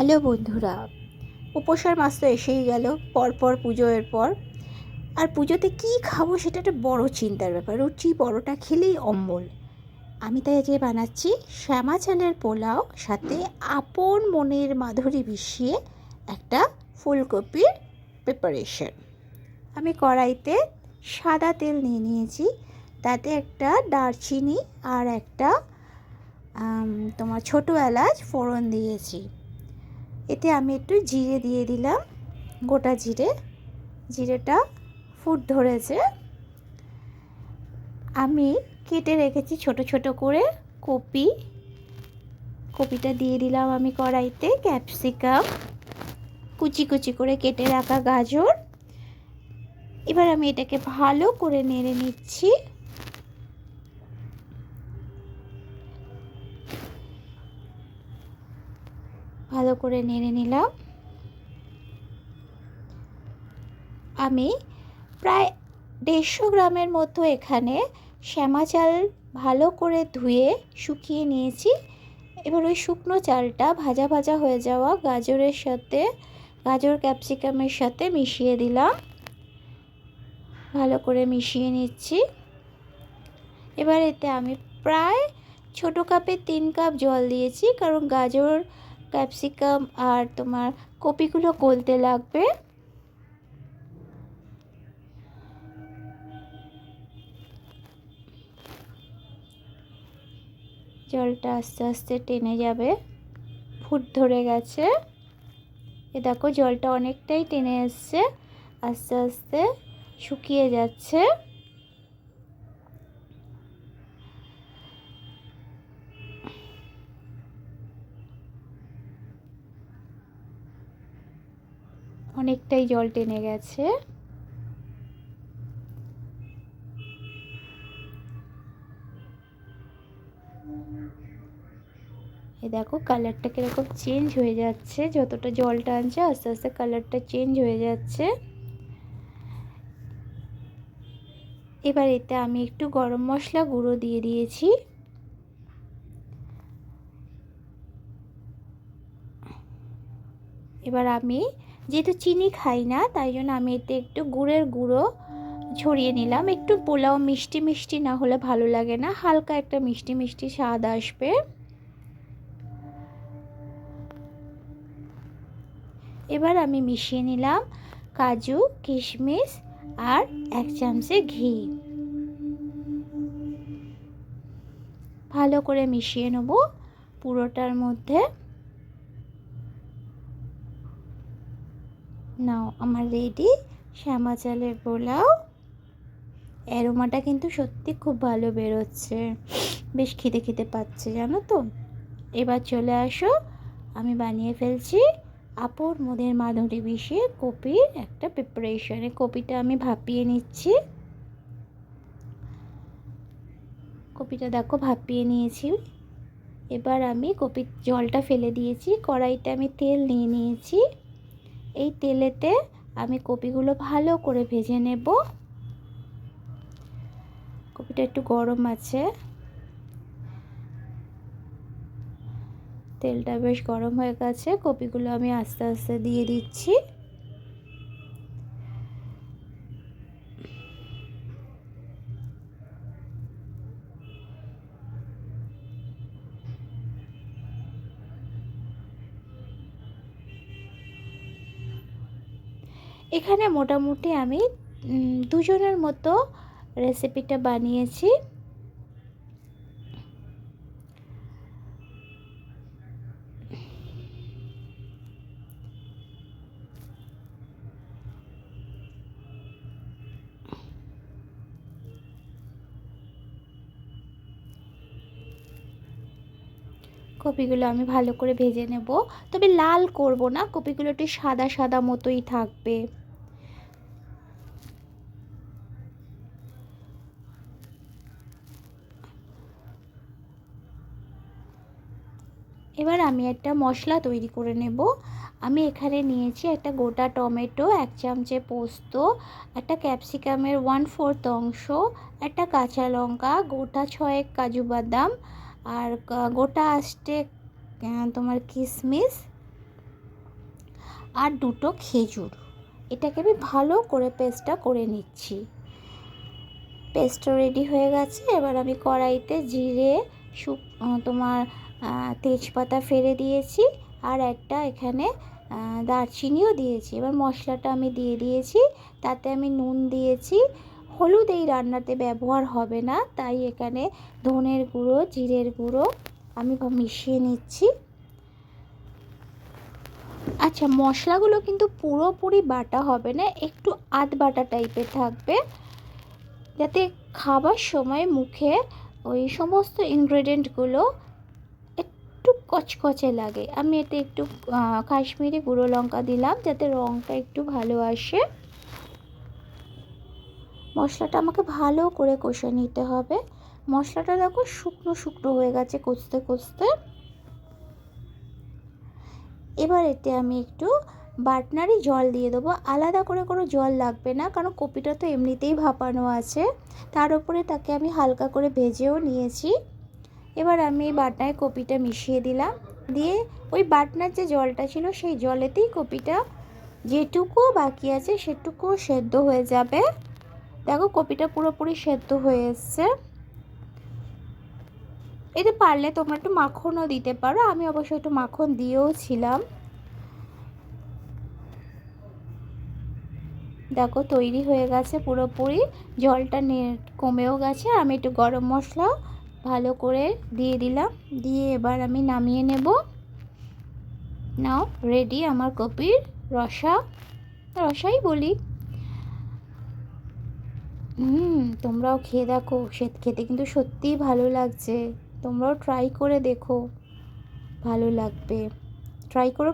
Hello বন্ধুরা, উপোসের মাস তো এসেই গেল পরপর পুজোর পর। আর পুজোতে কী খাবো সেটা একটা বড় চিন্তার ব্যাপার। রুচি পরোটা খেলেই অম্বল। আমি তাই আজকে বানাচ্ছি শ্যামা চালের পোলাও, সাথে আপন মনের মাধুরী মিশিয়ে একটা ফুলকপির প্রিপারেশন। আমি কড়াইতে সাদা তেল নিয়ে নিয়েছি, তাতে একটা দারচিনি আর একটা তোমার ছোটো এলাচ ফোড়ন দিয়েছি। এতে আমি একটু জিরে দিয়ে দিলাম, গোটা জিরে। জিরেটা ফুট ধরেছে। আমি কেটে রেখেছি ছোট ছোট করে কপিটা দিয়ে দিলাম আমি কড়াইতে, ক্যাপসিকাম, কুচি কুচি করে কেটে রাখা গাজর। এবার আমি এটাকে ভালো করে নেড়ে নিচ্ছি। ভালো করে নেড়ে নিলাম। আমি প্রায় 150 গ্রামের মতো এখানে শ্যামা চাল ভালো করে ধুয়ে শুকিয়ে নিয়েছি। এবার ওই শুকনো চালটা ভাজা ভাজা হয়ে যাওয়া গাজর ক্যাপসিকামের সাথে মিশিয়ে দিলাম। ভালো করে মিশিয়ে নিচ্ছি। এবার এতে আমি প্রায় ছোটো কাপে 3 কাপ জল দিয়েছি, কারণ গাজর ক্যাপসিকাম আর তোমার কপিগুলো গলতে লাগবে। জলটা আস্তে আস্তে টেনে যাবে, ফুট ধরে গেছে। এ দেখো জলটা অনেকটাই টেনে এসছে, আস্তে আস্তে শুকিয়ে যাচ্ছে। অনেকটাই জল টেনে গেছে। এই দেখো কালারটা কিরকম চেঞ্জ হয়ে যাচ্ছে, যতটা জল টানছে আস্তে আস্তে কালারটা চেঞ্জ হয়ে যাচ্ছে। এবার এতে আমি একটু গরম মশলা গুঁড়ো দিয়ে দিয়েছি। এবার আমি যেহেতু চিনি খাই না, তাই জন্য আমি এতে একটু গুড়ের গুঁড়ো ছড়িয়ে নিলাম। একটু পোলাও মিষ্টি মিষ্টি না হলে ভালো লাগে না, হালকা একটা মিষ্টি মিষ্টি স্বাদ আসবে। এবার আমি মিশিয়ে নিলাম কাজু কিশমিশ আর 1 চামচে ঘি। ভালো করে মিশিয়ে নেব পুরোটার মধ্যে। নাও আমার রেডি শ্যামা চালের পোলাও। অ্যারোমাটা কিন্তু সত্যি খুব ভালো বেরোচ্ছে, বেশ খিদে খিদে পাচ্ছে জানো তো। এবার চলে আসো, আমি বানিয়ে ফেলছি আপন মনের মাধুরী মিশিয়ে কপির একটা প্রিপারেশনে। কপিটা আমি ভাপিয়ে নিচ্ছি। কপিটা দেখো ভাপিয়ে নিয়েছি। এবার আমি কপির জলটা ফেলে দিয়েছি, কড়াইতে আমি তেল নিয়ে নিয়েছি। এই তেলেতে আমি কপিগুলো ভালো করে ভেজে নেব। কপিটা একটু গরম আছে, তেলটা বেশ গরম হয়ে গেছে। কপিগুলো আমি আস্তে আস্তে দিয়ে দিচ্ছি। এখানে মোটামুটি আমি 2 জনের মতো রেসিপিটা বানিয়েছি। কপিগুলো আমি ভালো করে ভেজে নেব, তবে লাল করব না, কপিগুলো একটু সাদা সাদা মতোই থাকবে। এবার আমি একটা মশলা তৈরি করে নেব। আমি এখানে নিয়েছি একটা গোটা টমেটো, 1 চামচে পোস্ত, একটা ক্যাপসিকামের 1/4 অংশ, একটা কাঁচা লঙ্কা, গোটা 6 কাজু বাদাম, আর গোটা আস্টে তোমার কিশমিশ, আর 2টো খেজুর। এটাকে আমি ভালো করে পেস্টটা করে নিচ্ছি। পেস্টটা রেডি হয়ে গেছে। এবার আমি কড়াইতে জিরে তোমার তেজপাতা ফেলে দিয়েছি, আর একটা এখানে দারচিনিও দিয়েছি। এবার মশলাটা আমি দিয়ে দিয়েছি, তাতে আমি নুন দিয়েছি। হলুদ এই রান্নাতে ব্যবহার হবে না, তাই এখানে ধনের গুঁড়ো, জিরের গুঁড়ো আমি মিশিয়ে নিচ্ছি। আচ্ছা, মশলাগুলো কিন্তু পুরোপুরি বাটা হবে না, একটু আধ বাটা টাইপের থাকবে, যাতে খাবার সময় মুখে ওই সমস্ত ইনগ্রেডিয়েন্টগুলো একটু কচকচে লাগে। আমি এতে একটু কাশ্মীরি গুঁড়ো লঙ্কা দিলাম, যাতে রঙটা একটু ভালো আসে। মশলাটা আমাকে ভালো করে কষে নিতে হবে। মশলাটা দেখো শুকনো শুকনো হয়ে গেছে কষতে কষতে। এবার এতে আমি একটু বাটনারি জল দিয়ে দেবো। আলাদা করে কোনো জল লাগবে না, কারণ কপিটা তো এমনিতেই ভাপানো আছে, তার উপরে তাকে আমি হালকা করে ভেজেও নিয়েছি। এবার আমি বাটনায় কপিটা মিশিয়ে দিলাম, দিয়ে ওই বাটনার যে জলটা ছিল সেই জলেতেই কপিটা যেটুকু বাকি আছে সেটুকু সেদ্ধ হয়ে যাবে। দেখো কপিটা পুরোপুরি সেদ্ধ হয়ে এসছে। এতে পারলে তোমরা একটু মাখনও দিতে পারো, আমি অবশ্যই একটু মাখন দিয়েও ছিলাম। দেখো তৈরি হয়ে গেছে পুরোপুরি, জলটা কমেও গেছে। আমি একটু গরম মশলা ভালো করে দিয়ে দিলাম, দিয়ে এবার আমি নামিয়ে নেব। নাও রেডি আমার কপির রসাই বলি। তোমরাও খেয়ে দেখো, খেতে কিন্তু সত্যিই ভালো লাগছে। তোমরাও ট্রাই করে দেখো, ভালো লাগবে, ট্রাই করো।